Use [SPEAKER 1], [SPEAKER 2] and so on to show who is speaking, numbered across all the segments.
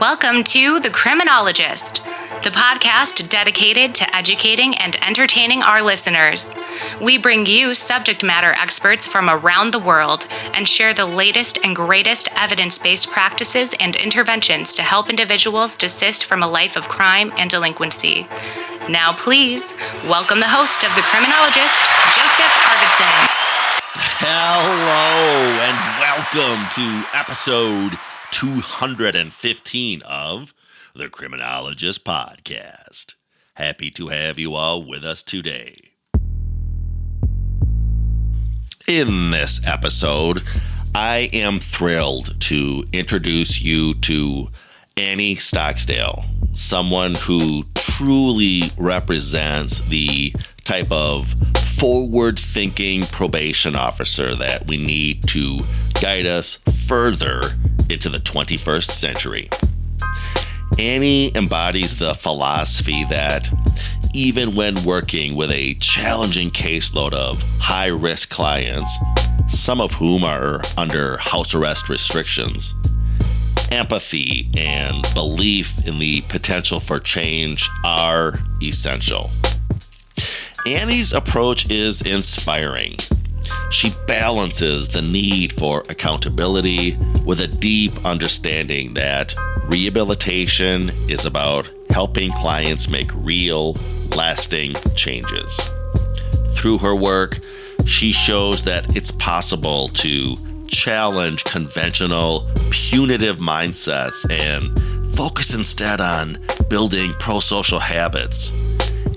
[SPEAKER 1] Welcome to The Criminologist, the podcast dedicated to educating and entertaining our listeners. We bring you subject matter experts from around the world and share the latest and greatest evidence-based practices and interventions to help individuals desist from a life of crime and delinquency. Now, please welcome the host of The Criminologist, Joseph Arvidsson.
[SPEAKER 2] Hello and welcome to episode 215 of the Criminologist Podcast. Happy to have you all with us today. In this episode, I am thrilled to introduce you to Annie Stocksdale, someone who truly represents the type of forward-thinking probation officer that we need to guide us further into the 21st century. Annie embodies the philosophy that even when working with a challenging caseload of high-risk clients, some of whom are under house arrest restrictions, empathy and belief in the potential for change are essential. Annie's approach is inspiring. She balances the need for accountability with a deep understanding that rehabilitation is about helping clients make real, lasting changes. Through her work, she shows that it's possible to challenge conventional, punitive mindsets and focus instead on building pro-social habits,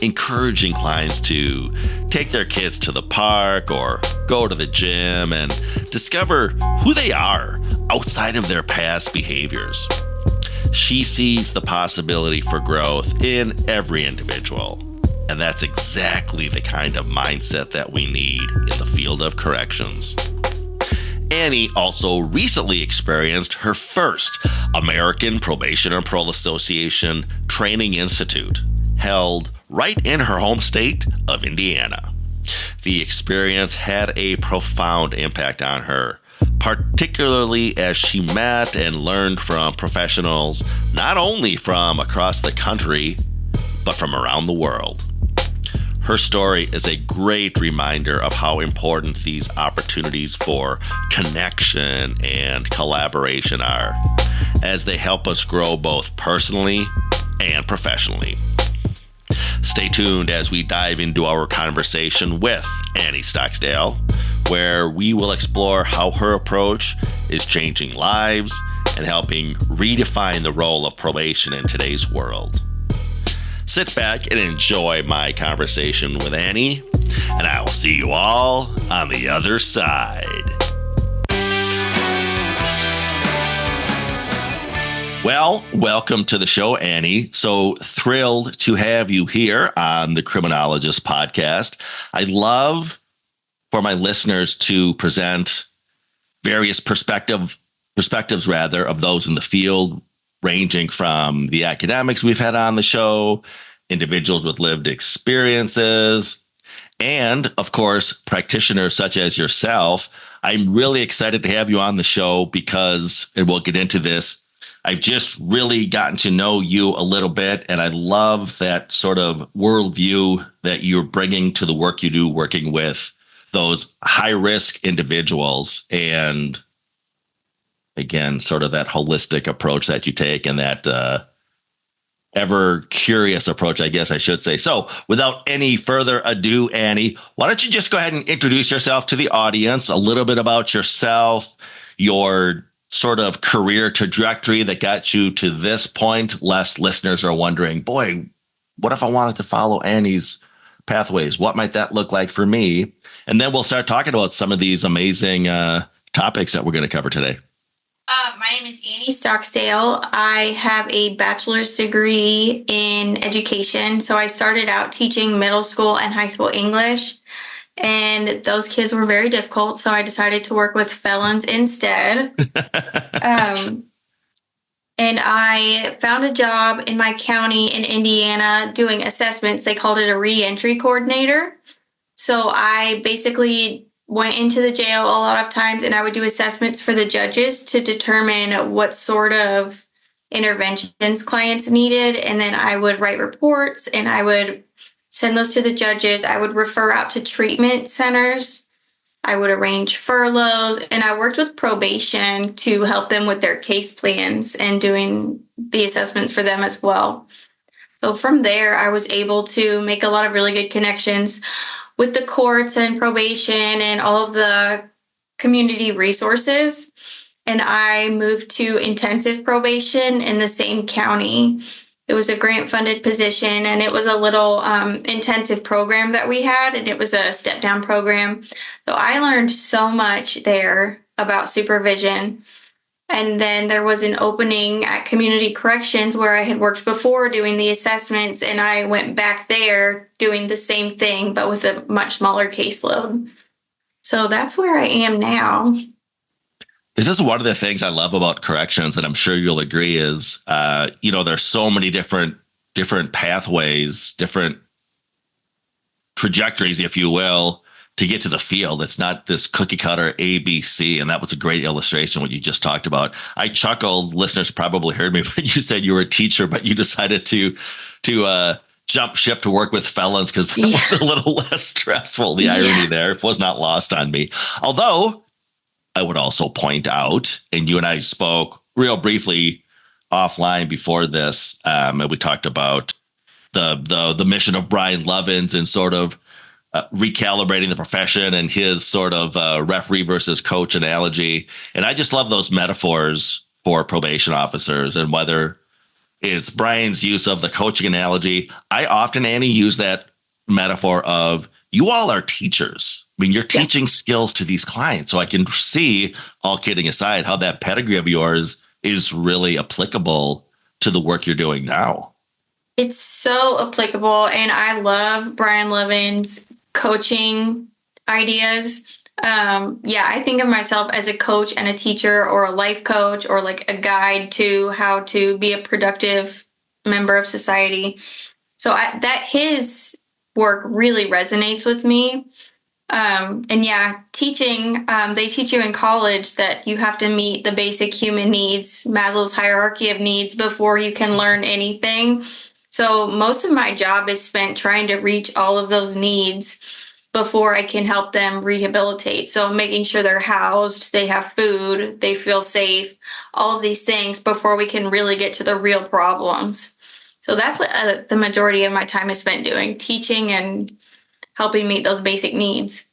[SPEAKER 2] encouraging clients to take their kids to the park or go to the gym and discover who they are outside of their past behaviors. She sees the possibility for growth in every individual, and that's exactly the kind of mindset that we need in the field of corrections. Annie also recently experienced her first American Probation and Parole Association Training Institute, held right in her home state of Indiana. The experience had a profound impact on her, particularly as she met and learned from professionals not only from across the country, but from around the world. Her story is a great reminder of how important these opportunities for connection and collaboration are, as they help us grow both personally and professionally. Stay tuned as we dive into our conversation with Annie Stocksdale, where we will explore how her approach is changing lives and helping redefine the role of probation in today's world. Sit back and enjoy my conversation with Annie, and I'll see you all on the other side. Well, welcome to the show, Annie. So thrilled to have you here on the Criminologist Podcast. I love for my listeners to present various perspectives of those in the field, ranging from the academics we've had on the show, individuals with lived experiences, and, of course, practitioners such as yourself. I'm really excited to have you on the show because, and we'll get into this, I've just really gotten to know you a little bit, and I love that sort of worldview that you're bringing to the work you do, working with those high-risk individuals, and again, sort of that holistic approach that you take and that ever-curious approach, I guess I should say. So without any further ado, Annie, why don't you just go ahead and introduce yourself to the audience, a little bit about yourself, your sort of career trajectory that got you to this point, lest listeners are wondering, boy, what if I wanted to follow Annie's pathways? What might that look like for me? And then we'll start talking about some of these amazing topics that we're going to cover today.
[SPEAKER 3] My name is Annie Stocksdale. I have a bachelor's degree in education. So I started out teaching middle school and high school English, and those kids were very difficult. So I decided to work with felons instead. And I found a job in my county in Indiana doing assessments. They called it a reentry coordinator. So I basically went into the jail a lot of times, and I would do assessments for the judges to determine what sort of interventions clients needed. And then I would write reports and I would send those to the judges. I would refer out to treatment centers. I would arrange furloughs, and I worked with probation to help them with their case plans and doing the assessments for them as well. So from there, I was able to make a lot of really good connections with the courts and probation and all of the community resources. And I moved to intensive probation in the same county. It was a grant-funded position, and it was a little intensive program that we had, and it was a step-down program. So I learned so much there about supervision. And then there was an opening at Community Corrections where I had worked before doing the assessments, and I went back there doing the same thing, but with a much smaller caseload. So that's where I am now.
[SPEAKER 2] This is one of the things I love about corrections, and I'm sure you'll agree, is, there's so many different pathways, different trajectories, if you will, to get to the field. It's not this cookie cutter ABC. And that was a great illustration, what you just talked about. I chuckled. Listeners probably heard me when you said you were a teacher, but you decided to jump ship to work with felons because that was a little less stressful. The irony there was not lost on me. Although I would also point out, and you and I spoke real briefly offline before this, and we talked about the mission of Brian Lovins and sort of recalibrating the profession and his sort of referee versus coach analogy. And I just love those metaphors for probation officers, and whether it's Brian's use of the coaching analogy. I often, Annie, use that metaphor of you all are teachers. I mean, you're teaching skills to these clients. So I can see, all kidding aside, how that pedigree of yours is really applicable to the work you're doing now.
[SPEAKER 3] It's so applicable. And I love Brian Levin's coaching ideas. I think of myself as a coach and a teacher, or a life coach, or like a guide to how to be a productive member of society. So that his work really resonates with me. Teaching, they teach you in college that you have to meet the basic human needs, Maslow's hierarchy of needs, before you can learn anything. So most of my job is spent trying to reach all of those needs before I can help them rehabilitate. So making sure they're housed, they have food, they feel safe, all of these things before we can really get to the real problems. So that's what the majority of my time is spent doing, teaching and helping meet those basic needs.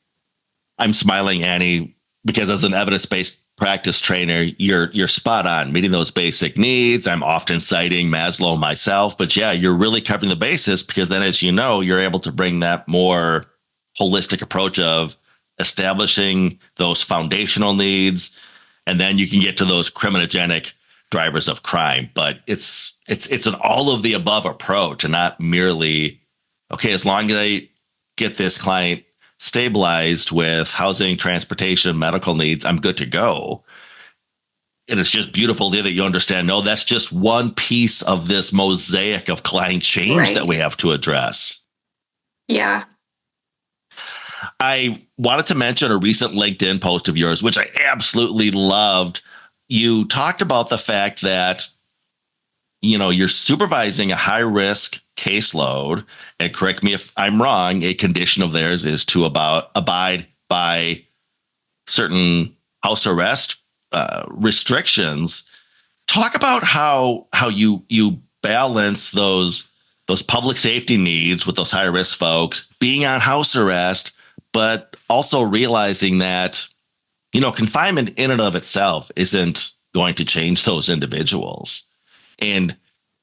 [SPEAKER 2] I'm smiling, Annie, because as an evidence-based practice trainer, you're spot on, meeting those basic needs. I'm often citing Maslow myself, but yeah, you're really covering the basis, because then, as you know, you're able to bring that more holistic approach of establishing those foundational needs, and then you can get to those criminogenic drivers of crime. But it's an all of the above approach, and not merely, okay, as long as I get this client stabilized with housing, transportation, medical needs, I'm good to go. And it's just beautiful that you understand, no, that's just one piece of this mosaic of client change that we have to address.
[SPEAKER 3] Yeah.
[SPEAKER 2] I wanted to mention a recent LinkedIn post of yours, which I absolutely loved. You talked about the fact that, you're supervising a high-risk caseload, and correct me if I'm wrong, a condition of theirs is to abide by certain house arrest restrictions. Talk about how you balance those public safety needs with those high-risk folks being on house arrest, but also realizing that, confinement in and of itself isn't going to change those individuals. And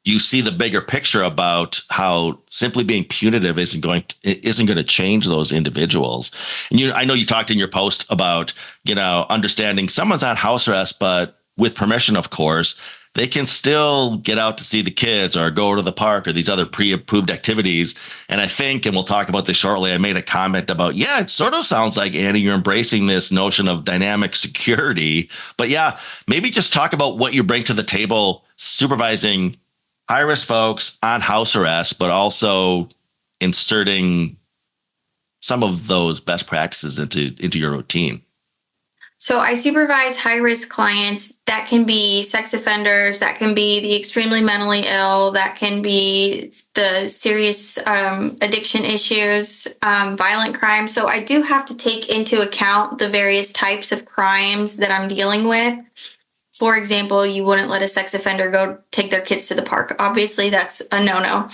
[SPEAKER 2] you see the bigger picture about how simply being punitive isn't going to change those individuals. And I know you talked in your post about, understanding someone's on house arrest, but with permission, of course, they can still get out to see the kids or go to the park or these other pre-approved activities. And I think, and we'll talk about this shortly, I made a comment about, it sort of sounds like, Annie, you're embracing this notion of dynamic security. But maybe just talk about what you bring to the table supervising high-risk folks on house arrest, but also inserting some of those best practices into your routine.
[SPEAKER 3] So I supervise high-risk clients. That can be sex offenders, that can be the extremely mentally ill, that can be the serious addiction issues, violent crime. So I do have to take into account the various types of crimes that I'm dealing with. For example, you wouldn't let a sex offender go take their kids to the park. Obviously, that's a no-no.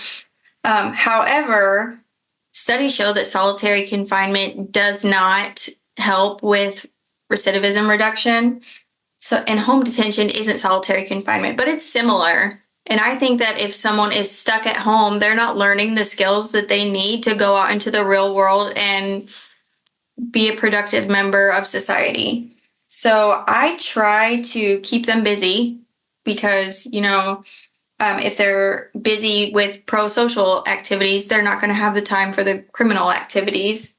[SPEAKER 3] However, studies show that solitary confinement does not help with recidivism reduction. So, and home detention isn't solitary confinement, but it's similar. And I think that if someone is stuck at home, they're not learning the skills that they need to go out into the real world and be a productive member of society. So I try to keep them busy because, if they're busy with pro-social activities, they're not going to have the time for the criminal activities.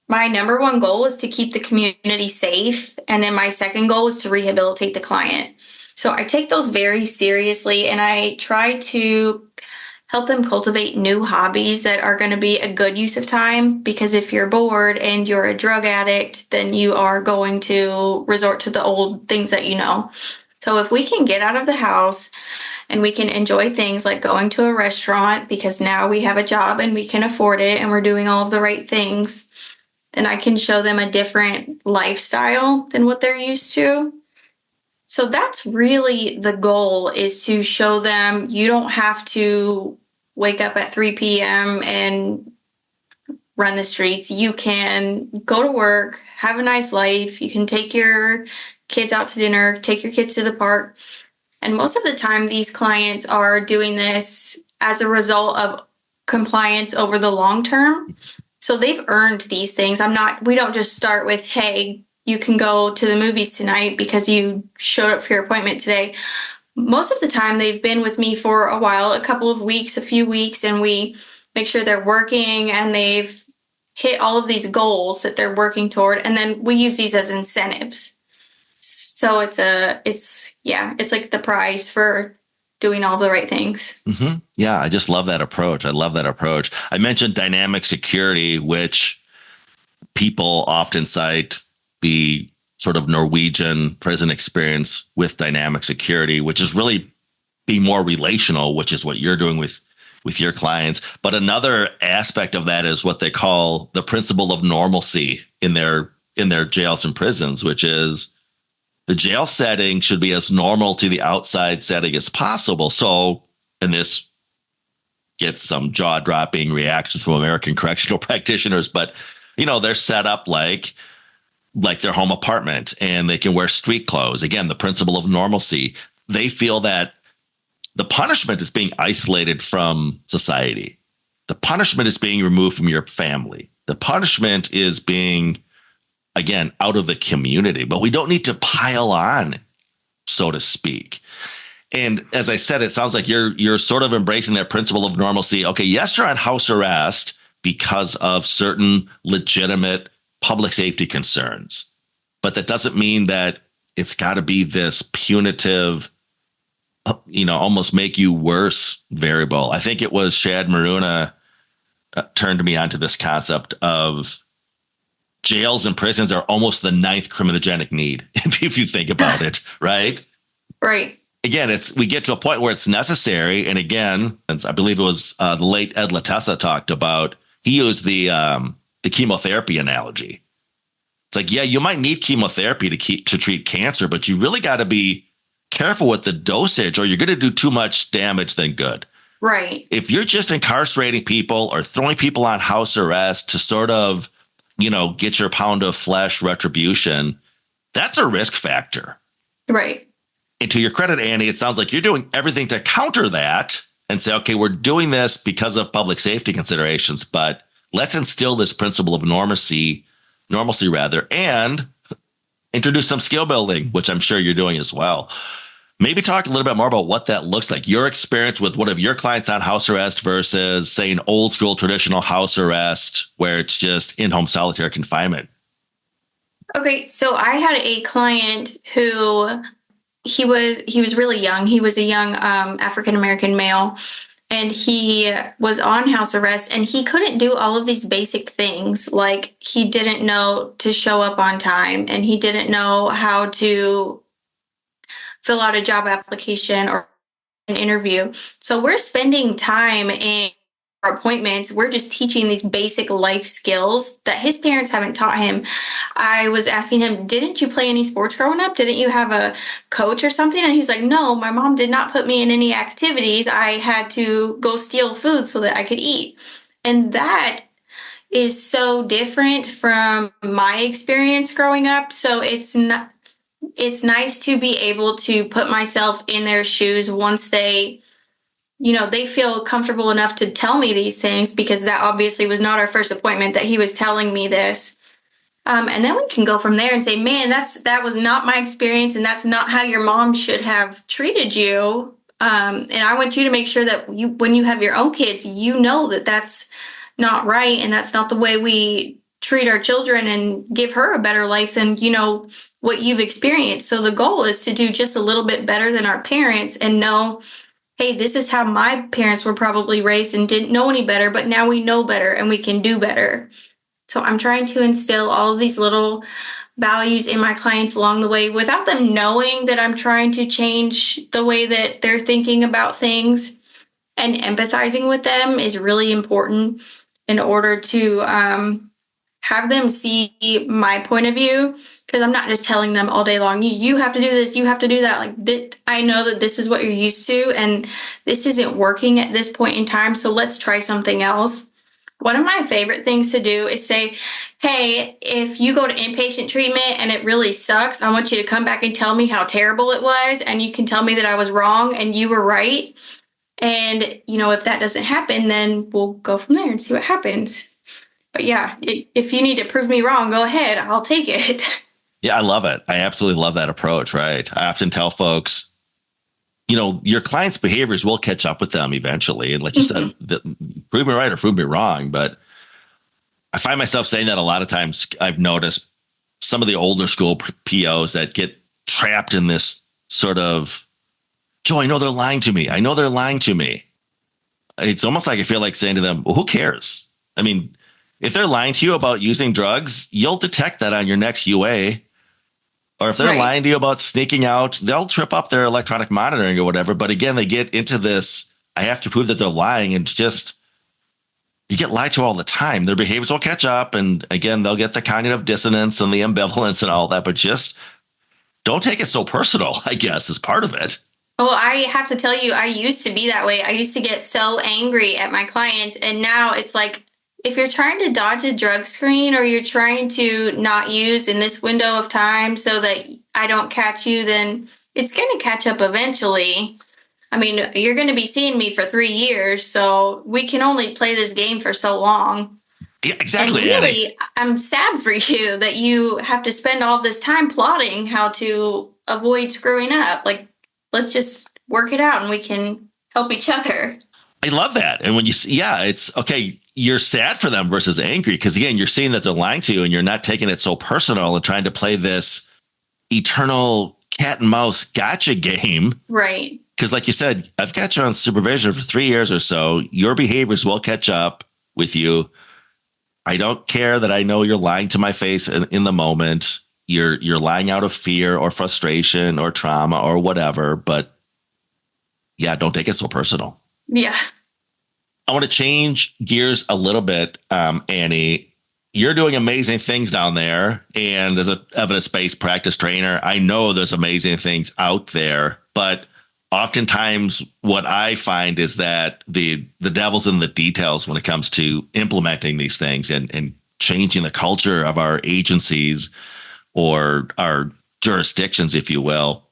[SPEAKER 3] My number one goal is to keep the community safe. And then my second goal is to rehabilitate the client. So I take those very seriously, and I try to help them cultivate new hobbies that are going to be a good use of time. Because if you're bored and you're a drug addict, then you are going to resort to the old things that you know. So if we can get out of the house and we can enjoy things like going to a restaurant because now we have a job and we can afford it and we're doing all of the right things, then I can show them a different lifestyle than what they're used to. So that's really the goal, is to show them you don't have to wake up at 3 p.m. and run the streets. You can go to work, have a nice life. You can take your kids out to dinner, take your kids to the park. And most of the time, these clients are doing this as a result of compliance over the long term. So they've earned these things. We don't just start with, hey, you can go to the movies tonight because you showed up for your appointment today. Most of the time, they've been with me for a while, a couple of weeks, a few weeks, and we make sure they're working and they've hit all of these goals that they're working toward. And then we use these as incentives. So it's like the prize for doing all the right things.
[SPEAKER 2] Mm-hmm. Yeah, I just love that approach. I mentioned dynamic security, which people often cite the sort of Norwegian prison experience with dynamic security, which is really being more relational, which is what you're doing with your clients. But another aspect of that is what they call the principle of normalcy in their jails and prisons, which is the jail setting should be as normal to the outside setting as possible. So, and this gets some jaw-dropping reactions from American correctional practitioners, but they're set up like their home apartment, and they can wear street clothes. Again, the principle of normalcy. They feel that the punishment is being isolated from society. The punishment is being removed from your family. The punishment is being, again, out of the community, but we don't need to pile on, so to speak. And as I said, it sounds like you're sort of embracing that principle of normalcy. Okay, yes, you're on house arrest because of certain legitimate public safety concerns, but that doesn't mean that it's got to be this punitive, almost make you worse variable. I think it was Shad Maruna turned me onto this concept of jails and prisons are almost the ninth criminogenic need, if you think about it, right?
[SPEAKER 3] Right.
[SPEAKER 2] Again, we get to a point where it's necessary. And again, I believe it was the late Ed Latessa talked about, he used the chemotherapy analogy. It's like, yeah, you might need chemotherapy to treat cancer, but you really got to be careful with the dosage, or you're going to do too much damage than good.
[SPEAKER 3] Right.
[SPEAKER 2] If you're just incarcerating people or throwing people on house arrest to sort of, get your pound of flesh retribution, that's a risk factor.
[SPEAKER 3] Right.
[SPEAKER 2] And to your credit, Annie, it sounds like you're doing everything to counter that and say, okay, we're doing this because of public safety considerations, but let's instill this principle of normalcy rather, and introduce some skill building, which I'm sure you're doing as well. Maybe talk a little bit more about what that looks like, your experience with one of your clients on house arrest versus, say, an old school traditional house arrest where it's just in-home solitary confinement.
[SPEAKER 3] Okay, so I had a client who he was really young. He was a young African-American male, and he was on house arrest, and he couldn't do all of these basic things. Like, he didn't know to show up on time, and he didn't know how to fill out a job application or an interview. So we're spending time in our appointments. We're just teaching these basic life skills that his parents haven't taught him. I was asking him, didn't you play any sports growing up? Didn't you have a coach or something? And he's like, no, my mom did not put me in any activities. I had to go steal food so that I could eat. And that is so different from my experience growing up. So it's nice to be able to put myself in their shoes once they feel comfortable enough to tell me these things, because that obviously was not our first appointment that he was telling me this. And then we can go from there and say, man, that was not my experience, and that's not how your mom should have treated you. And I want you to make sure that when you have your own kids, you know that that's not right, and that's not the way we treat our children and give her a better life than, what you've experienced. So the goal is to do just a little bit better than our parents and know, hey, this is how my parents were probably raised and didn't know any better, but now we know better and we can do better. So I'm trying to instill all of these little values in my clients along the way without them knowing that I'm trying to change the way that they're thinking about things. And empathizing with them is really important in order to have them see my point of view, because I'm not just telling them all day long, you have to do this, you have to do that. Like, I know that this is what you're used to, and this isn't working at this point in time, so let's try something else. One of my favorite things to do is say, hey, if you go to inpatient treatment and it really sucks, I want you to come back and tell me how terrible it was, and you can tell me that I was wrong and you were right. And, if that doesn't happen, then we'll go from there and see what happens. But yeah, if you need to prove me wrong, go ahead. I'll take it.
[SPEAKER 2] Yeah, I love it. I absolutely love that approach, right? I often tell folks, your clients' behaviors will catch up with them eventually. And like you said, prove me right or prove me wrong. But I find myself saying that a lot of times. I've noticed some of the older school POs that get trapped in this sort of, Joe, I know they're lying to me. I know they're lying to me. It's almost like I feel like saying to them, well, who cares? I mean, if they're lying to you about using drugs, you'll detect that on your next UA. Or if they're lying to you about sneaking out, they'll trip up their electronic monitoring or whatever. But again, they get into this, I have to prove that they're lying, and just, you get lied to all the time. Their behaviors will catch up. And again, they'll get the cognitive dissonance and the ambivalence and all that, but just don't take it so personal, I guess, is part of it.
[SPEAKER 3] Well, I have to tell you, I used to be that way. I used to get so angry at my clients, and now it's like, if you're trying to dodge a drug screen, or you're trying to not use in this window of time so that I don't catch you, then it's going to catch up eventually. I mean, you're going to be seeing me for 3 years, so we can only play this game for so long.
[SPEAKER 2] Yeah, exactly.
[SPEAKER 3] And really, I'm sad for you that you have to spend all this time plotting how to avoid screwing up. Like, let's just work it out and we can help each other.
[SPEAKER 2] I love that. And when you see, it's okay. You're sad for them versus angry, because again, you're seeing that they're lying to you and you're not taking it so personal and trying to play this eternal cat and mouse gotcha game.
[SPEAKER 3] Right.
[SPEAKER 2] Because like you said, I've got you on supervision for 3 years or so. Your behaviors will catch up with you. I don't care that I know you're lying to my face in the moment. You're lying out of fear or frustration or trauma or whatever. But yeah, don't take it so personal.
[SPEAKER 3] Yeah.
[SPEAKER 2] I want to change gears a little bit, Annie. You're doing amazing things down there. And as an evidence-based practice trainer, I know there's amazing things out there. But oftentimes what I find is that the devil's in the details when it comes to implementing these things and changing the culture of our agencies or our jurisdictions, if you will.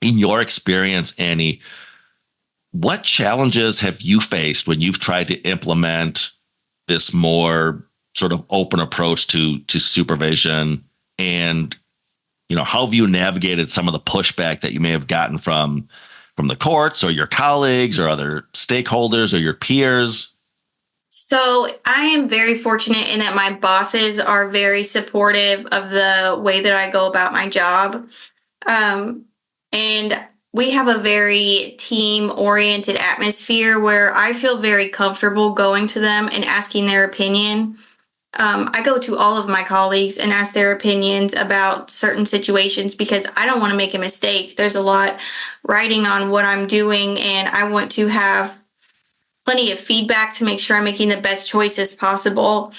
[SPEAKER 2] In your experience, Annie, what challenges have you faced when you've tried to implement this more sort of open approach to supervision? And, how have you navigated some of the pushback that you may have gotten from the courts or your colleagues or other stakeholders or your peers?
[SPEAKER 3] So I am very fortunate in that my bosses are very supportive of the way that I go about my job. And we have a very team-oriented atmosphere where I feel very comfortable going to them and asking their opinion. I go to all of my colleagues and ask their opinions about certain situations because I don't want to make a mistake. There's a lot riding on what I'm doing, and I want to have plenty of feedback to make sure I'm making the best choices possible.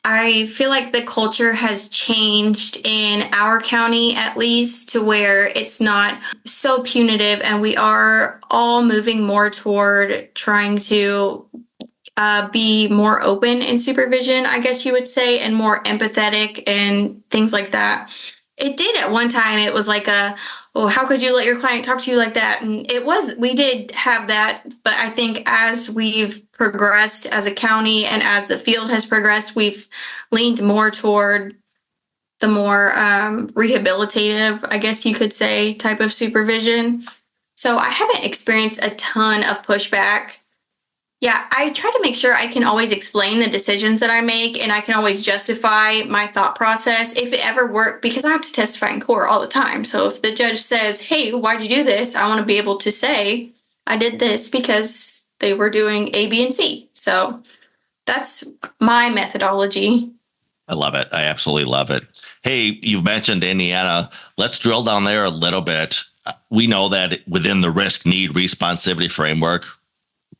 [SPEAKER 3] I feel like the culture has changed in our county, at least, to where it's not so punitive, and we are all moving more toward trying to be more open in supervision, I guess you would say, and more empathetic and things like that. It did at one time. It was like oh, how could you let your client talk to you like that? And we did have that. But I think as we've progressed as a county and as the field has progressed, we've leaned more toward the more rehabilitative, I guess you could say, type of supervision. So I haven't experienced a ton of pushback. Yeah, I try to make sure I can always explain the decisions that I make, and I can always justify my thought process if it ever worked, because I have to testify in court all the time. So if the judge says, hey, why'd you do this? I want to be able to say I did this because they were doing A, B, and C. So that's my methodology.
[SPEAKER 2] I love it. I absolutely love it. Hey, you've mentioned Indiana. Let's drill down there a little bit. We know that within the risk need responsivity framework,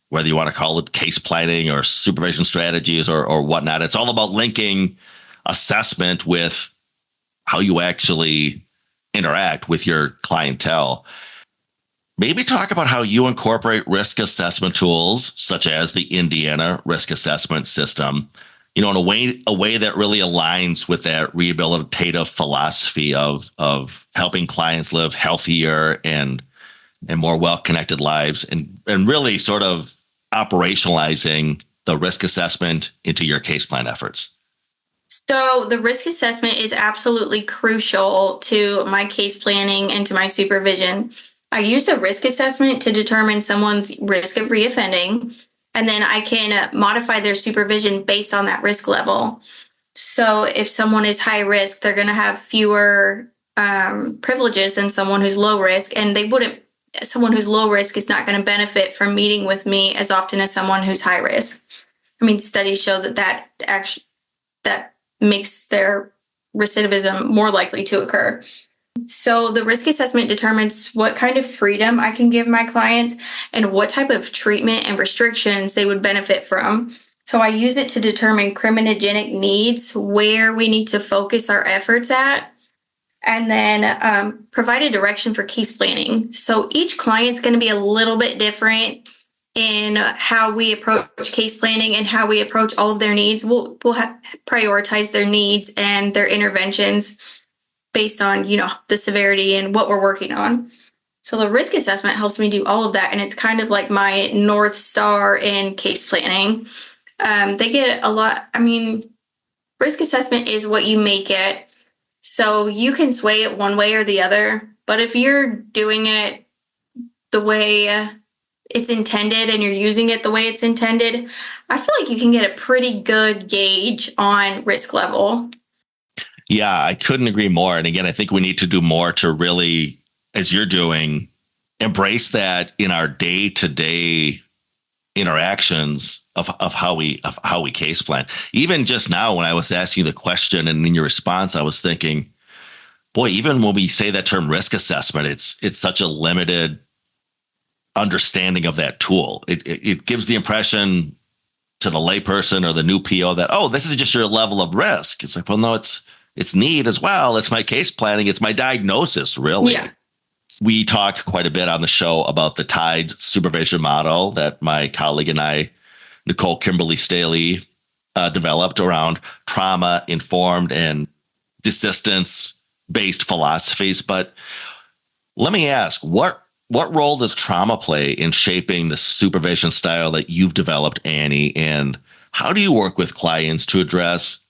[SPEAKER 2] whether you want to call it case planning or supervision strategies or whatnot, it's all about linking assessment with how you actually interact with your clientele. Maybe talk about how you incorporate risk assessment tools, such as the Indiana risk assessment system, in a way that really aligns with that rehabilitative philosophy of helping clients live healthier and more well-connected lives, and really sort of operationalizing the risk assessment into your case plan efforts.
[SPEAKER 3] So the risk assessment is absolutely crucial to my case planning and to my supervision. I use the risk assessment to determine someone's risk of reoffending, and then I can modify their supervision based on that risk level. So if someone is high risk, they're going to have fewer privileges than someone who's low risk, and someone who's low risk is not going to benefit from meeting with me as often as someone who's high risk. I mean, studies show that makes their recidivism more likely to occur. So the risk assessment determines what kind of freedom I can give my clients and what type of treatment and restrictions they would benefit from. So I use it to determine criminogenic needs, where we need to focus our efforts at, and then provide a direction for case planning. So each client's going to be a little bit different in how we approach case planning and how we approach all of their needs. We'll prioritize their needs and their interventions based on, the severity and what we're working on. So the risk assessment helps me do all of that, and it's kind of like my North Star in case planning. They get a lot. I mean, risk assessment is what you make it. So you can sway it one way or the other, but if you're doing it the way it's intended and you're using it the way it's intended, I feel like you can get a pretty good gauge on risk level.
[SPEAKER 2] Yeah, I couldn't agree more. And again, I think we need to do more to really, as you're doing, embrace that in our day-to-day interactions of how we case plan. Even just now, when I was asking you the question and in your response, I was thinking, boy, even when we say that term risk assessment, it's such a limited understanding of that tool. It gives the impression to the layperson or the new PO that, oh, this is just your level of risk. It's like, well, no, it's need as well. It's my case planning. It's my diagnosis, really.
[SPEAKER 3] Yeah.
[SPEAKER 2] We talk quite a bit on the show about the TIDES supervision model that my colleague and I, Nicole Kimberly-Staley, developed around trauma-informed and desistance-based philosophies. But let me ask, what role does trauma play in shaping the supervision style that you've developed, Annie? And how do you work with clients to address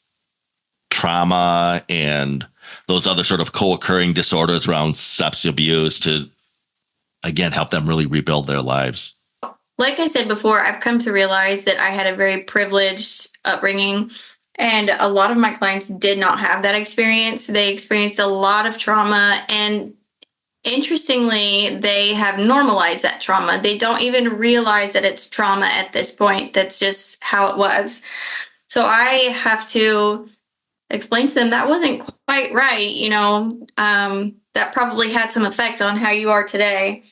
[SPEAKER 2] trauma and those other sort of co-occurring disorders around substance abuse to, again, help them really rebuild their lives?
[SPEAKER 3] Like I said before, I've come to realize that I had a very privileged upbringing, and a lot of my clients did not have that experience. They experienced a lot of trauma, and interestingly, they have normalized that trauma. They don't even realize that it's trauma at this point. That's just how it was. So I have to explain to them that wasn't quite right. That probably had some effect on how you are today.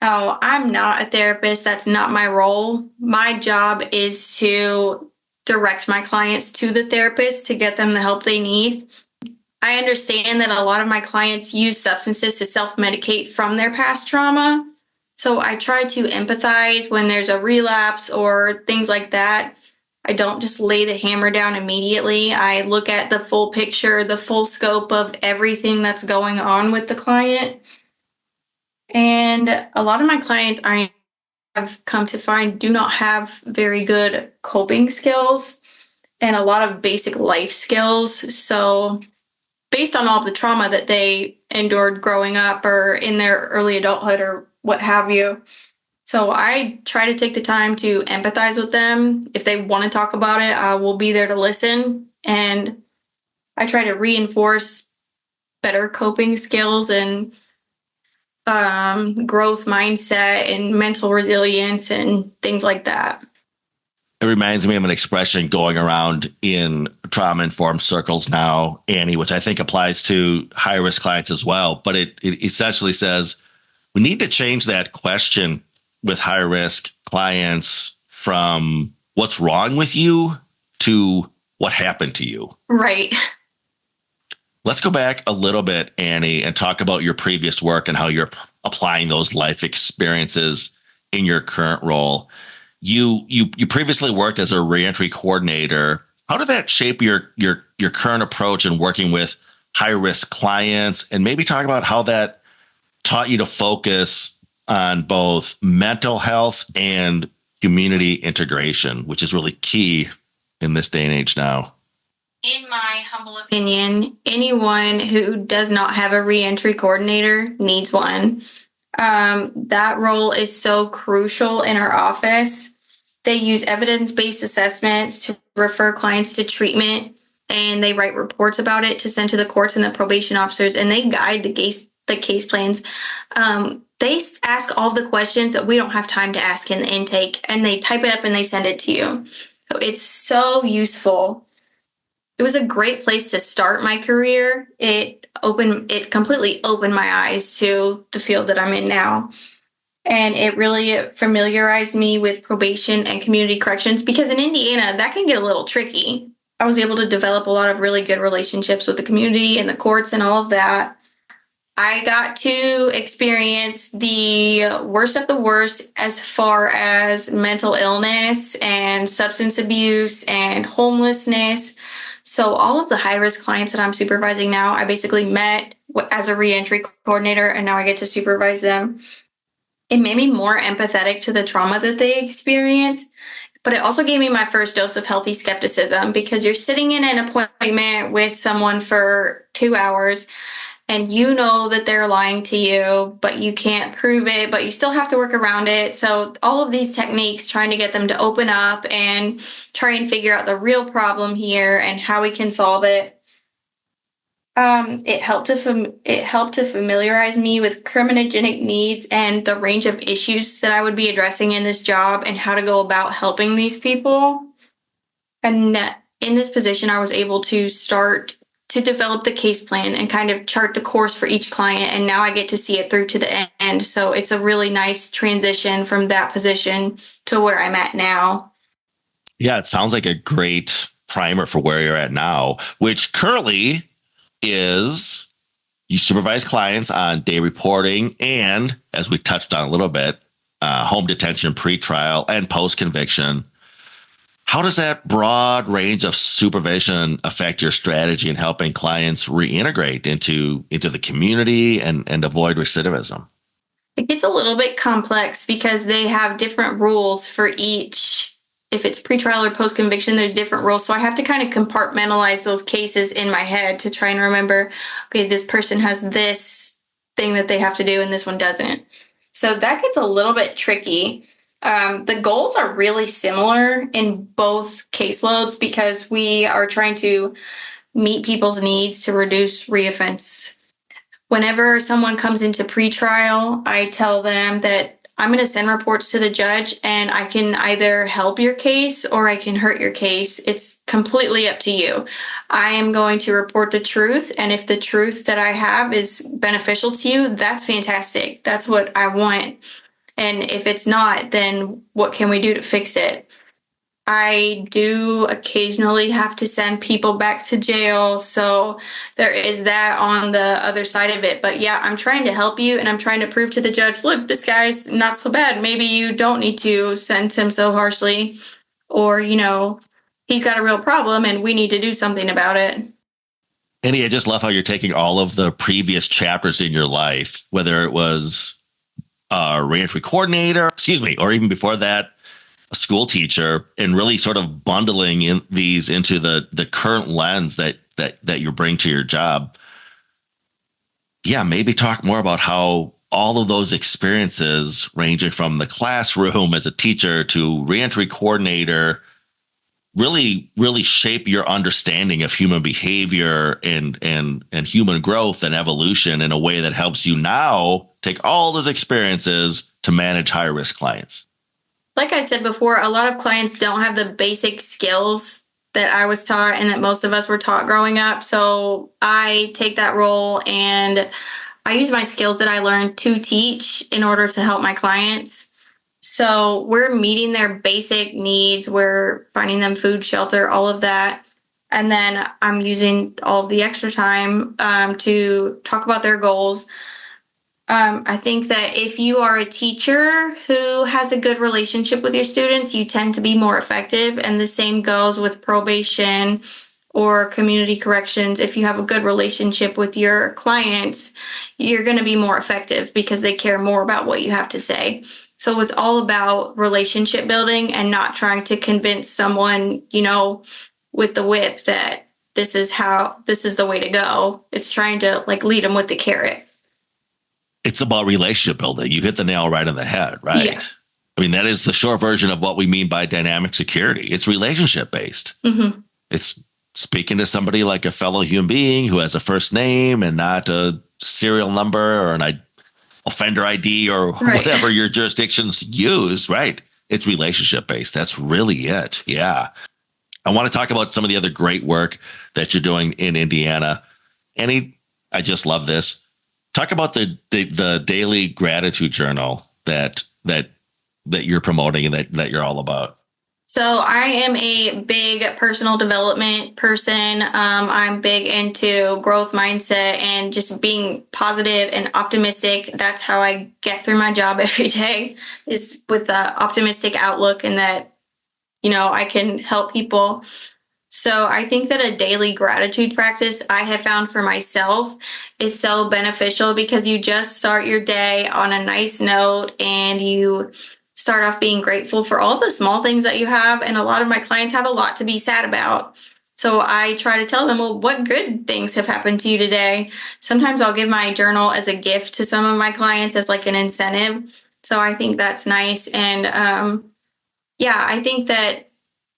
[SPEAKER 3] Now, I'm not a therapist. That's not my role. My job is to direct my clients to the therapist to get them the help they need. I understand that a lot of my clients use substances to self-medicate from their past trauma. So I try to empathize when there's a relapse or things like that. I don't just lay the hammer down immediately. I look at the full picture, the full scope of everything that's going on with the client. And a lot of my clients I have come to find do not have very good coping skills and a lot of basic life skills. So based on all the trauma that they endured growing up or in their early adulthood or what have you. So I try to take the time to empathize with them. If they want to talk about it, I will be there to listen. And I try to reinforce better coping skills and growth mindset and mental resilience and things like that.
[SPEAKER 2] It reminds me of an expression going around in trauma-informed circles now, Annie, which I think applies to high-risk clients as well. But it essentially says we need to change that question with high-risk clients from what's wrong with you to what happened to you.
[SPEAKER 3] Right.
[SPEAKER 2] Let's go back a little bit, Annie, and talk about your previous work and how you're applying those life experiences in your current role. You previously worked as a reentry coordinator. How did that shape your current approach in working with high-risk clients? And maybe talk about how that taught you to focus on both mental health and community integration, which is really key in this day and age now.
[SPEAKER 3] In my humble opinion, anyone who does not have a reentry coordinator needs one. That role is so crucial in our office. They use evidence-based assessments to refer clients to treatment, and they write reports about it to send to the courts and the probation officers, and they guide the case plans. They ask all the questions that we don't have time to ask in the intake, and they type it up and they send it to you. So it's so useful. It was a great place to start my career. It completely opened my eyes to the field that I'm in now. And it really familiarized me with probation and community corrections because in Indiana, that can get a little tricky. I was able to develop a lot of really good relationships with the community and the courts and all of that. I got to experience the worst of the worst as far as mental illness and substance abuse and homelessness. So all of the high-risk clients that I'm supervising now, I basically met as a reentry coordinator, and now I get to supervise them. It made me more empathetic to the trauma that they experience, but it also gave me my first dose of healthy skepticism because you're sitting in an appointment with someone for 2 hours and you know that they're lying to you, but you can't prove it, but you still have to work around it. So all of these techniques, trying to get them to open up and try and figure out the real problem here and how we can solve it. It helped to familiarize me with criminogenic needs and the range of issues that I would be addressing in this job and how to go about helping these people. And in this position, I was able to start to develop the case plan and kind of chart the course for each client. And now I get to see it through to the end. So it's a really nice transition from that position to where I'm at now.
[SPEAKER 2] Yeah, it sounds like a great primer for where you're at now, which currently is you supervise clients on day reporting and, as we touched on a little bit, home detention, pretrial, and post-conviction. How does that broad range of supervision affect your strategy in helping clients reintegrate into the community and avoid recidivism?
[SPEAKER 3] It gets a little bit complex because they have different rules for each. If it's pretrial or post-conviction, there's different rules. So I have to kind of compartmentalize those cases in my head to try and remember, okay, this person has this thing that they have to do and this one doesn't. So that gets a little bit tricky. The goals are really similar in both caseloads because we are trying to meet people's needs to reduce reoffense. Whenever someone comes into pretrial, I tell them that I'm going to send reports to the judge, and I can either help your case or I can hurt your case. It's completely up to you. I am going to report the truth, and if the truth that I have is beneficial to you, that's fantastic. That's what I want. And if it's not, then what can we do to fix it? I do occasionally have to send people back to jail, so there is that on the other side of it. But yeah, I'm trying to help you, and I'm trying to prove to the judge, look, this guy's not so bad. Maybe you don't need to sentence him so harshly, or, he's got a real problem and we need to do something about it.
[SPEAKER 2] Annie, I just love how you're taking all of the previous chapters in your life, whether it was a reentry coordinator, or even before that, a school teacher, and really sort of bundling in these into the current lens that you bring to your job. Yeah, maybe talk more about how all of those experiences, ranging from the classroom as a teacher to reentry coordinator, really shape your understanding of human behavior and human growth and evolution in a way that helps you now take all those experiences to manage high risk clients.
[SPEAKER 3] Like I said before, a lot of clients don't have the basic skills that I was taught and that most of us were taught growing up. So I take that role and I use my skills that I learned to teach in order to help my clients. So we're meeting their basic needs. We're finding them food, shelter, all of that. And then I'm using all of the extra time to talk about their goals. I think that if you are a teacher who has a good relationship with your students, you tend to be more effective. And the same goes with probation or community corrections. If you have a good relationship with your clients, you're going to be more effective because they care more about what you have to say. So it's all about relationship building and not trying to convince someone, with the whip that this is the way to go. It's trying to lead them with the carrot.
[SPEAKER 2] It's about relationship building. You hit the nail right on the head, right?
[SPEAKER 3] Yeah.
[SPEAKER 2] I mean, that is the short version of what we mean by dynamic security. It's relationship based.
[SPEAKER 3] Mm-hmm.
[SPEAKER 2] It's speaking to somebody like a fellow human being who has a first name and not a serial number or an offender ID or whatever your jurisdictions use, right? It's relationship based. That's really it. Yeah. I want to talk about some of the other great work that you're doing in Indiana. Annie, I just love this. Talk about the daily gratitude journal that you're promoting and that you're all about.
[SPEAKER 3] So I am a big personal development person. I'm big into growth mindset and just being positive and optimistic. That's how I get through my job every day, is with the optimistic outlook and that, I can help people. So I think that a daily gratitude practice I have found for myself is so beneficial because you just start your day on a nice note and you start off being grateful for all the small things that you have. And a lot of my clients have a lot to be sad about. So I try to tell them, well, what good things have happened to you today? Sometimes I'll give my journal as a gift to some of my clients as an incentive. So I think that's nice. And I think that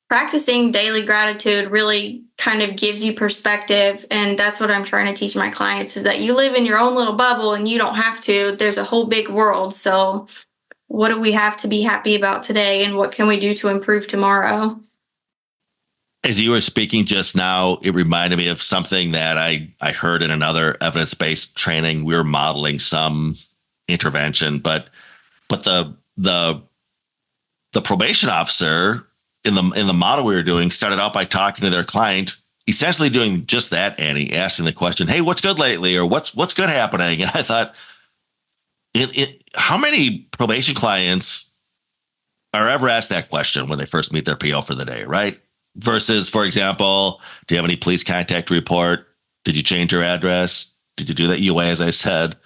[SPEAKER 3] practicing daily gratitude really kind of gives you perspective. And that's what I'm trying to teach my clients, is that you live in your own little bubble and you don't have to. There's a whole big world. So what do we have to be happy about today, and what can we do to improve tomorrow?
[SPEAKER 2] As you were speaking just now, it reminded me of something that I heard in another evidence-based training. We were modeling some intervention, but the probation officer in the model we were doing started out by talking to their client, essentially doing just that, Annie, asking the question, hey, what's good lately? Or what's good happening? And I thought, how many probation clients are ever asked that question when they first meet their PO for the day, right? Versus, for example, do you have any police contact report? Did you change your address? Did you do that UA, as I said?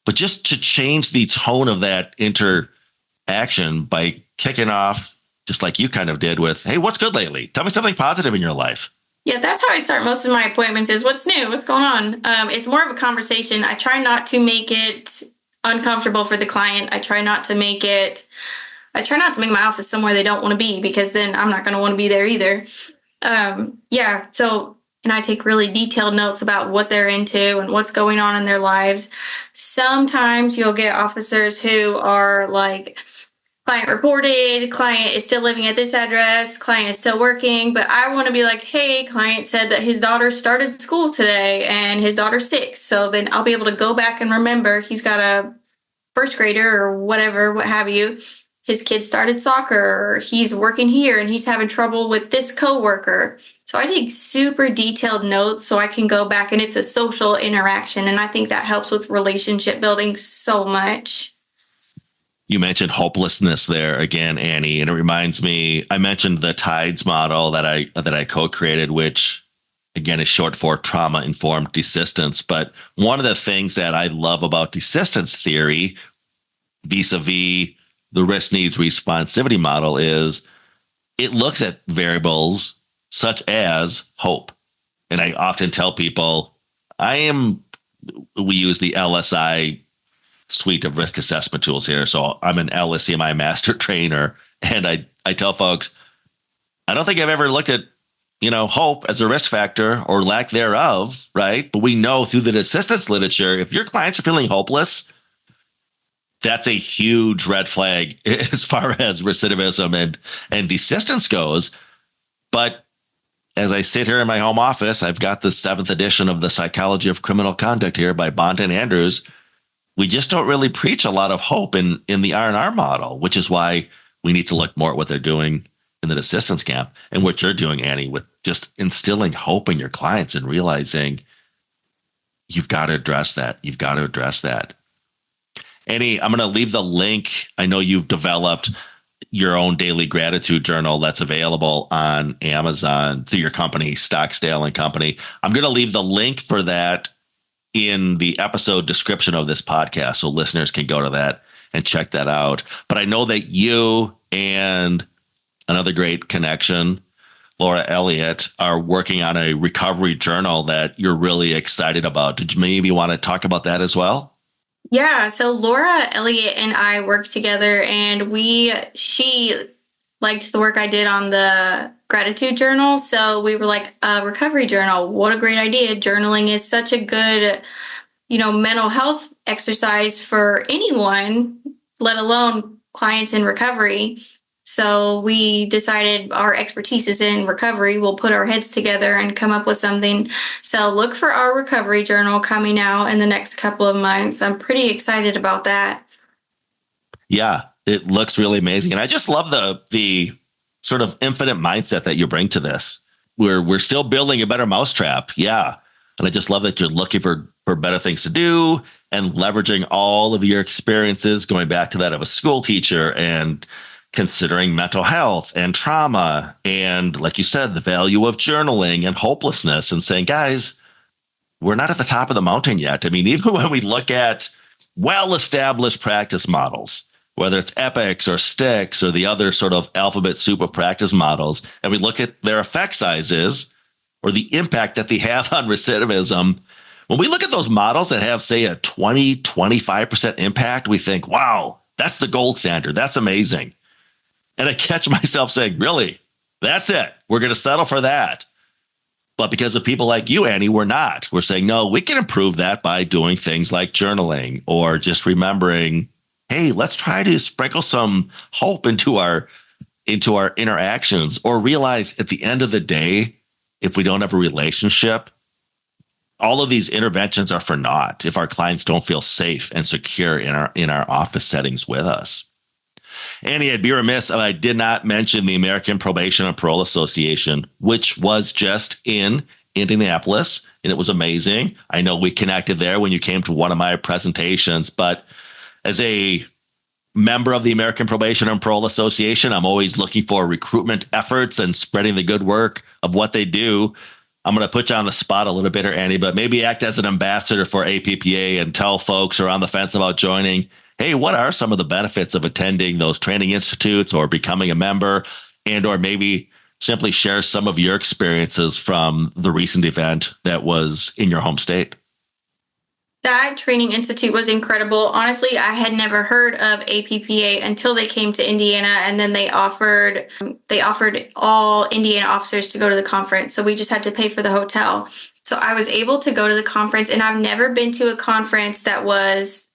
[SPEAKER 2] But just to change the tone of that interaction by kicking off, just like you kind of did with, hey, what's good lately? Tell me something positive in your life.
[SPEAKER 3] Yeah, that's how I start most of my appointments, is what's new? What's going on? It's more of a conversation. I try not to make it uncomfortable for the client. I try not to make my office somewhere they don't want to be, because then I'm not going to want to be there either. So and I take really detailed notes about what they're into and what's going on in their lives. Sometimes you'll get officers who are like, client reported, client is still living at this address, client is still working, but I want to be like, hey, client said that his daughter started school today and his daughter's 6. So then I'll be able to go back and remember he's got a first grader or whatever, what have you. His kid started soccer, or he's working here and he's having trouble with this coworker. So I take super detailed notes so I can go back, and it's a social interaction. And I think that helps with relationship building so much.
[SPEAKER 2] You mentioned hopelessness there again, Annie, and it reminds me, I mentioned the TIDES model that I co-created, which again is short for trauma-informed desistance. But one of the things that I love about desistance theory, vis-a-vis the risk needs responsivity model, is it looks at variables such as hope. And I often tell people, we use the LSI suite of risk assessment tools here. So I'm an LSCMI master trainer, and I tell folks, I don't think I've ever looked at, hope as a risk factor or lack thereof, right? But we know through the desistance literature, if your clients are feeling hopeless, that's a huge red flag as far as recidivism and desistance goes. But as I sit here in my home office, I've got the 7th edition of The Psychology of Criminal Conduct here by Bont and Andrews. We just don't really preach a lot of hope in the R&R model, which is why we need to look more at what they're doing in the desistance camp and what you're doing, Annie, with just instilling hope in your clients and realizing you've got to address that. You've got to address that. Annie, I'm going to leave the link. I know you've developed your own daily gratitude journal that's available on Amazon through your company, Stocksdale and Company. I'm going to leave the link for that in the episode description of this podcast, so listeners can go to that and check that out. But I know that you and another great connection, Laura Elliott, are working on a recovery journal that you're really excited about. Did you maybe want to talk about that as well?
[SPEAKER 3] Yeah, so Laura Elliott and I worked together, and she liked the work I did on the gratitude journal. So we were like, a recovery journal, what a great idea. Journaling is such a good, mental health exercise for anyone, let alone clients in recovery. So we decided our expertise is in recovery. We'll put our heads together and come up with something. So look for our recovery journal coming out in the next couple of months. I'm pretty excited about that. Yeah,
[SPEAKER 2] it looks really amazing. And I just love the sort of infinite mindset that you bring to this. We're still building a better mousetrap. Yeah. And I just love that you're looking for better things to do and leveraging all of your experiences, going back to that of a school teacher and considering mental health and trauma. And like you said, the value of journaling and hopelessness, and saying, guys, we're not at the top of the mountain yet. I mean, even when we look at well-established practice models, whether it's EPICS or STICS or the other sort of alphabet soup of practice models, and we look at their effect sizes or the impact that they have on recidivism, when we look at those models that have, say, a 20, 25% impact, we think, wow, that's the gold standard. That's amazing. And I catch myself saying, really, that's it. We're going to settle for that. But because of people like you, Annie, we're not. We're saying, no, we can improve that by doing things like journaling or just remembering, hey, let's try to sprinkle some hope into our interactions, or realize at the end of the day, if we don't have a relationship, all of these interventions are for naught if our clients don't feel safe and secure in our office settings with us. Annie, I'd be remiss if I did not mention the American Probation and Parole Association, which was just in Indianapolis, and it was amazing. I know we connected there when you came to one of my presentations, but as a member of the American Probation and Parole Association, I'm always looking for recruitment efforts and spreading the good work of what they do. I'm going to put you on the spot a little bit here, Annie, but maybe act as an ambassador for APPA and tell folks who are on the fence about joining, hey, what are some of the benefits of attending those training institutes or becoming a member, and or maybe simply share some of your experiences from the recent event that was in your home state?
[SPEAKER 3] That training institute was incredible. Honestly, I had never heard of APPA until they came to Indiana, and then they offered all Indiana officers to go to the conference. So we just had to pay for the hotel. So I was able to go to the conference, and I've never been to a conference that was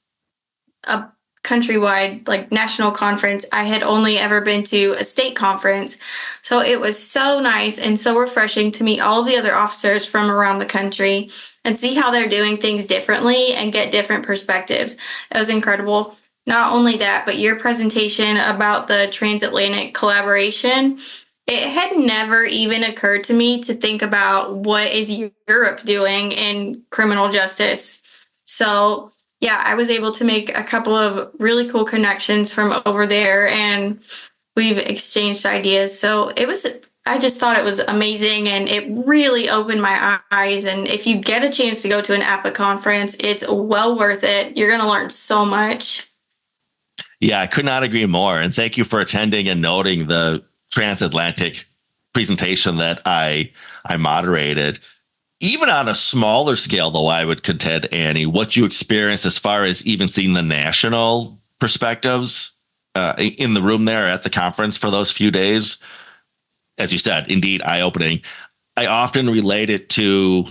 [SPEAKER 3] a countrywide, like national conference. I had only ever been to a state conference. So it was so nice and so refreshing to meet all of the other officers from around the country and see how they're doing things differently and get different perspectives. It was incredible. Not only that, but your presentation about the transatlantic collaboration, it had never even occurred to me to think about what is Europe doing in criminal justice. So yeah, I was able to make a couple of really cool connections from over there, and we've exchanged ideas. So I just thought it was amazing, and it really opened my eyes. And if you get a chance to go to an APPA conference, it's well worth it. You're going to learn so much.
[SPEAKER 2] Yeah, I could not agree more. And thank you for attending and noting the transatlantic presentation that I moderated. Even on a smaller scale, though, I would contend, Annie, what you experienced as far as even seeing the national perspectives in the room there at the conference for those few days, as you said, indeed eye-opening. I often relate it to,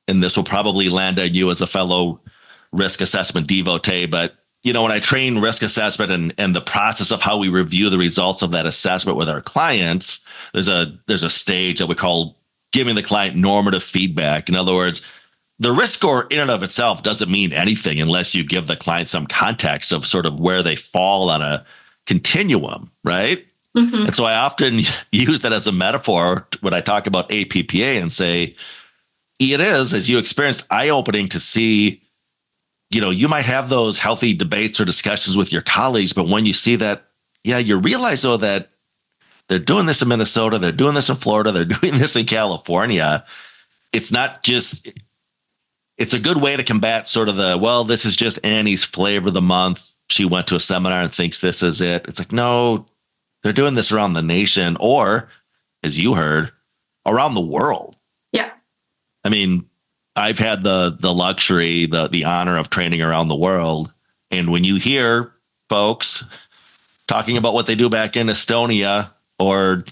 [SPEAKER 2] and this will probably land on you as a fellow risk assessment devotee, but when I train risk assessment and the process of how we review the results of that assessment with our clients, there's a stage that we call giving the client normative feedback. In other words, the risk score in and of itself doesn't mean anything unless you give the client some context of sort of where they fall on a continuum, right? Mm-hmm. And so I often use that as a metaphor when I talk about APPA and say, it is, as you experienced, eye-opening to see, you might have those healthy debates or discussions with your colleagues, but when you see that, you realize, though, that they're doing this in Minnesota, they're doing this in Florida, they're doing this in California. It's not just, it's a good way to combat sort of this is just Annie's flavor of the month. She went to a seminar and thinks this is it. It's like, no, they're doing this around the nation, or, as you heard, around the world.
[SPEAKER 3] Yeah.
[SPEAKER 2] I mean, I've had the luxury, the honor of training around the world. And when you hear folks talking about what they do back in Estonia or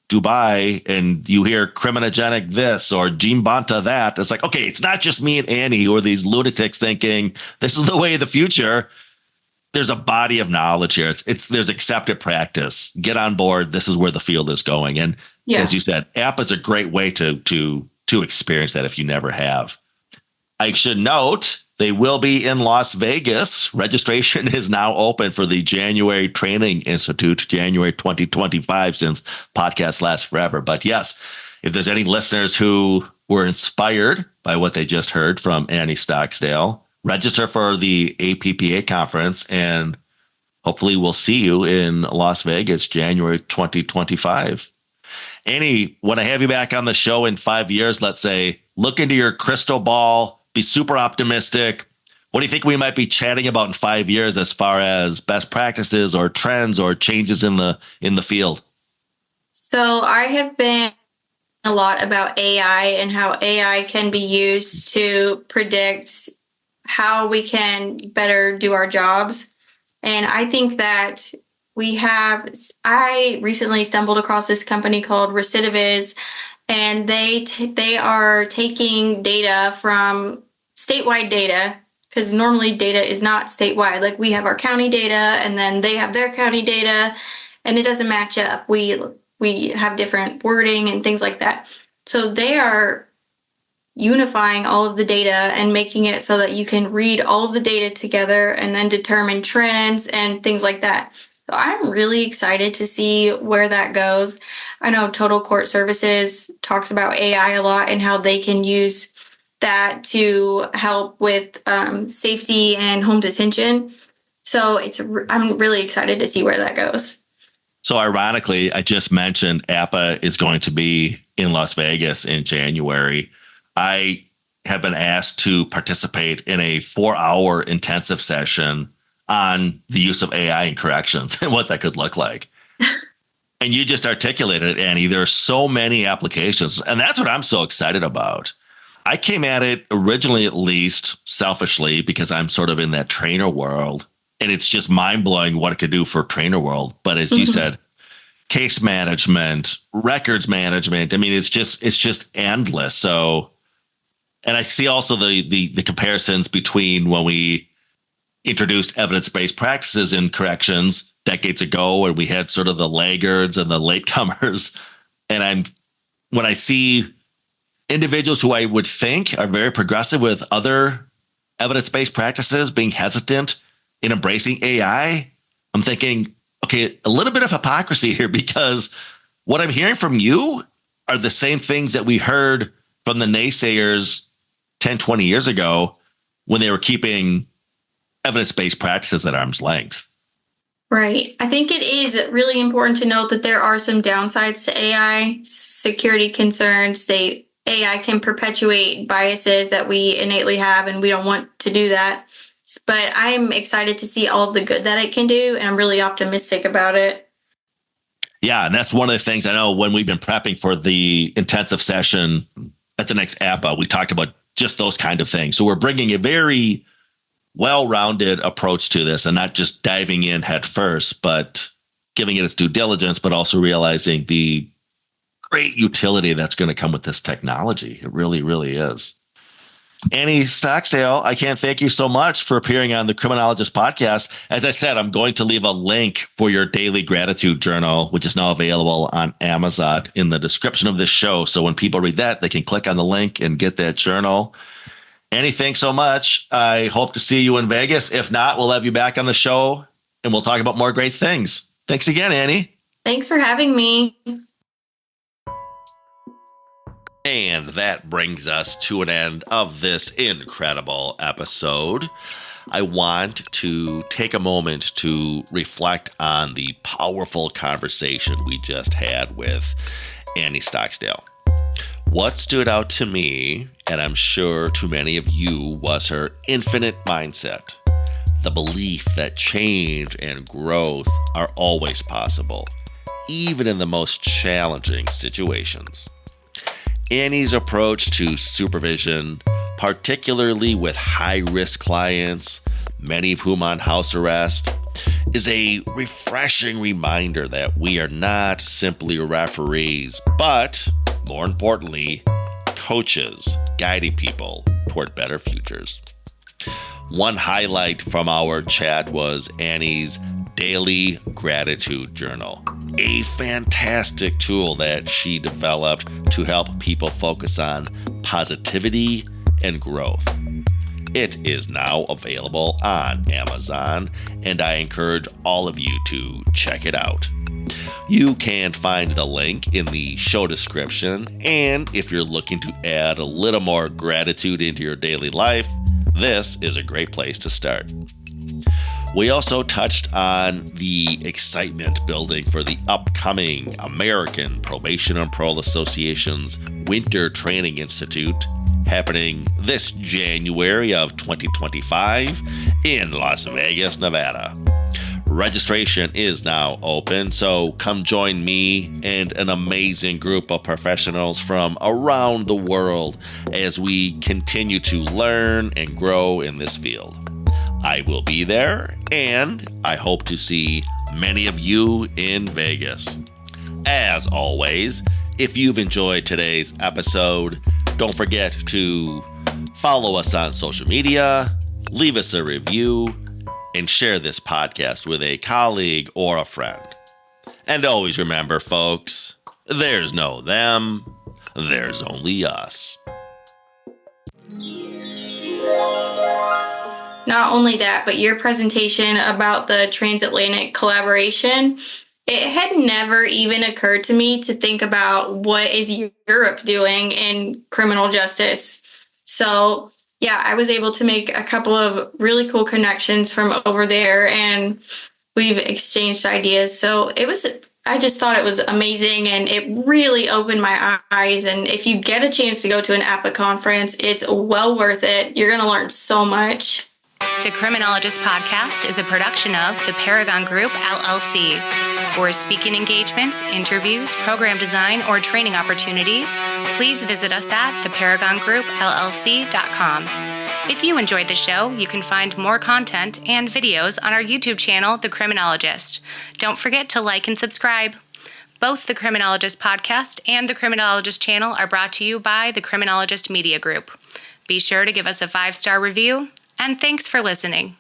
[SPEAKER 2] Dubai, and you hear criminogenic this or Gene Banta that, it's like, okay, it's not just me and Annie who are these lunatics thinking this is the way of the future. There's a body of knowledge here. There's accepted practice. Get on board. This is where the field is going. And as you said, APPA is a great way to experience that if you never have. I should note they will be in Las Vegas. Registration is now open for the January Training Institute, January 2025, since podcasts last forever. But yes, if there's any listeners who were inspired by what they just heard from Annie Stocksdale, register for the APPA conference, and hopefully we'll see you in Las Vegas, January 2025. Annie, when I have you back on the show in 5 years, let's say, look into your crystal ball, be super optimistic. What do you think we might be chatting about in 5 years as far as best practices or trends or changes in the field?
[SPEAKER 3] So I have been a lot about AI and how AI can be used to predict how we can better do our jobs. And I think that I recently stumbled across this company called Recidiviz, and they are taking data from statewide data, because normally data is not statewide. Like, we have our county data and then they have their county data, and it doesn't match up. We have different wording and things like that. So they are unifying all of the data and making it so that you can read all of the data together and then determine trends and things like that. So I'm really excited to see where that goes. I know Total Court Services talks about AI a lot and how they can use that to help with safety and home detention. So I'm really excited to see where that goes.
[SPEAKER 2] So ironically, I just mentioned APPA is going to be in Las Vegas in January. I have been asked to participate in a 4-hour intensive session on the use of AI in corrections and what that could look like. And you just articulated it, Annie. There are so many applications, and that's what I'm so excited about. I came at it originally, at least selfishly, because I'm sort of in that trainer world, and it's just mind blowing what it could do for trainer world. But as you said, case management, records management. I mean, it's just endless. So, and I see also the comparisons between when we introduced evidence-based practices in corrections decades ago, and we had sort of the laggards and the latecomers. And when I see individuals who I would think are very progressive with other evidence-based practices being hesitant in embracing AI, I'm thinking, okay, a little bit of hypocrisy here, because what I'm hearing from you are the same things that we heard from the naysayers 10, 20 years ago when they were keeping evidence-based practices at arm's length.
[SPEAKER 3] Right. I think it is really important to note that there are some downsides to AI, security concerns. AI can perpetuate biases that we innately have, and we don't want to do that. But I'm excited to see all of the good that it can do, and I'm really optimistic about it.
[SPEAKER 2] Yeah, and that's one of the things I know when we've been prepping for the intensive session at the next APPA, we talked about just those kind of things. So we're bringing a very well-rounded approach to this and not just diving in head first, but giving it its due diligence, but also realizing the great utility that's going to come with this technology. It really, really is. Annie Stocksdale, I can't thank you so much for appearing on the Criminologist Podcast. As I said, I'm going to leave a link for your daily gratitude journal, which is now available on Amazon, in the description of this show. So when people read that, they can click on the link and get that journal. Annie, thanks so much. I hope to see you in Vegas. If not, we'll have you back on the show and we'll talk about more great things. Thanks again, Annie.
[SPEAKER 3] Thanks for having me.
[SPEAKER 2] And that brings us to an end of this incredible episode. I want to take a moment to reflect on the powerful conversation we just had with Annie Stocksdale. What stood out to me, and I'm sure to many of you, was her infinite mindset. The belief that change and growth are always possible, even in the most challenging situations. Annie's approach to supervision, particularly with high-risk clients, many of whom on house arrest, is a refreshing reminder that we are not simply referees, but, more importantly, coaches guiding people toward better futures. One highlight from our chat was Annie's daily gratitude journal, a fantastic tool that she developed to help people focus on positivity and growth. It is now available on Amazon, and I encourage all of you to check it out. You can find the link in the show description, and if you're looking to add a little more gratitude into your daily life, this is a great place to start. We also touched on the excitement building for the upcoming American Probation and Parole Association's Winter Training Institute, happening this January of 2025 in Las Vegas, Nevada. Registration is now open, so come join me and an amazing group of professionals from around the world as we continue to learn and grow in this field. I will be there, and I hope to see many of you in Vegas. As always, if you've enjoyed today's episode, don't forget to follow us on social media, leave us a review, and share this podcast with a colleague or a friend. And always remember, folks, there's no them, there's only us.
[SPEAKER 3] Not only that, but your presentation about the transatlantic collaboration, it had never even occurred to me to think about what is Europe doing in criminal justice. So yeah, I was able to make a couple of really cool connections from over there, and we've exchanged ideas. So I just thought it was amazing, and it really opened my eyes. And if you get a chance to go to an APPA conference, it's well worth it. You're going to learn so much.
[SPEAKER 1] The Criminologist Podcast is a production of the Paragon Group, LLC. For speaking engagements, interviews, program design, or training opportunities, please visit us at theparagongroup.llc.com. If you enjoyed the show, you can find more content and videos on our YouTube channel, The Criminologist. Don't forget to like and subscribe. Both the Criminologist Podcast and the Criminologist channel are brought to you by the Criminologist Media Group. Be sure to give us a 5-star review, and thanks for listening.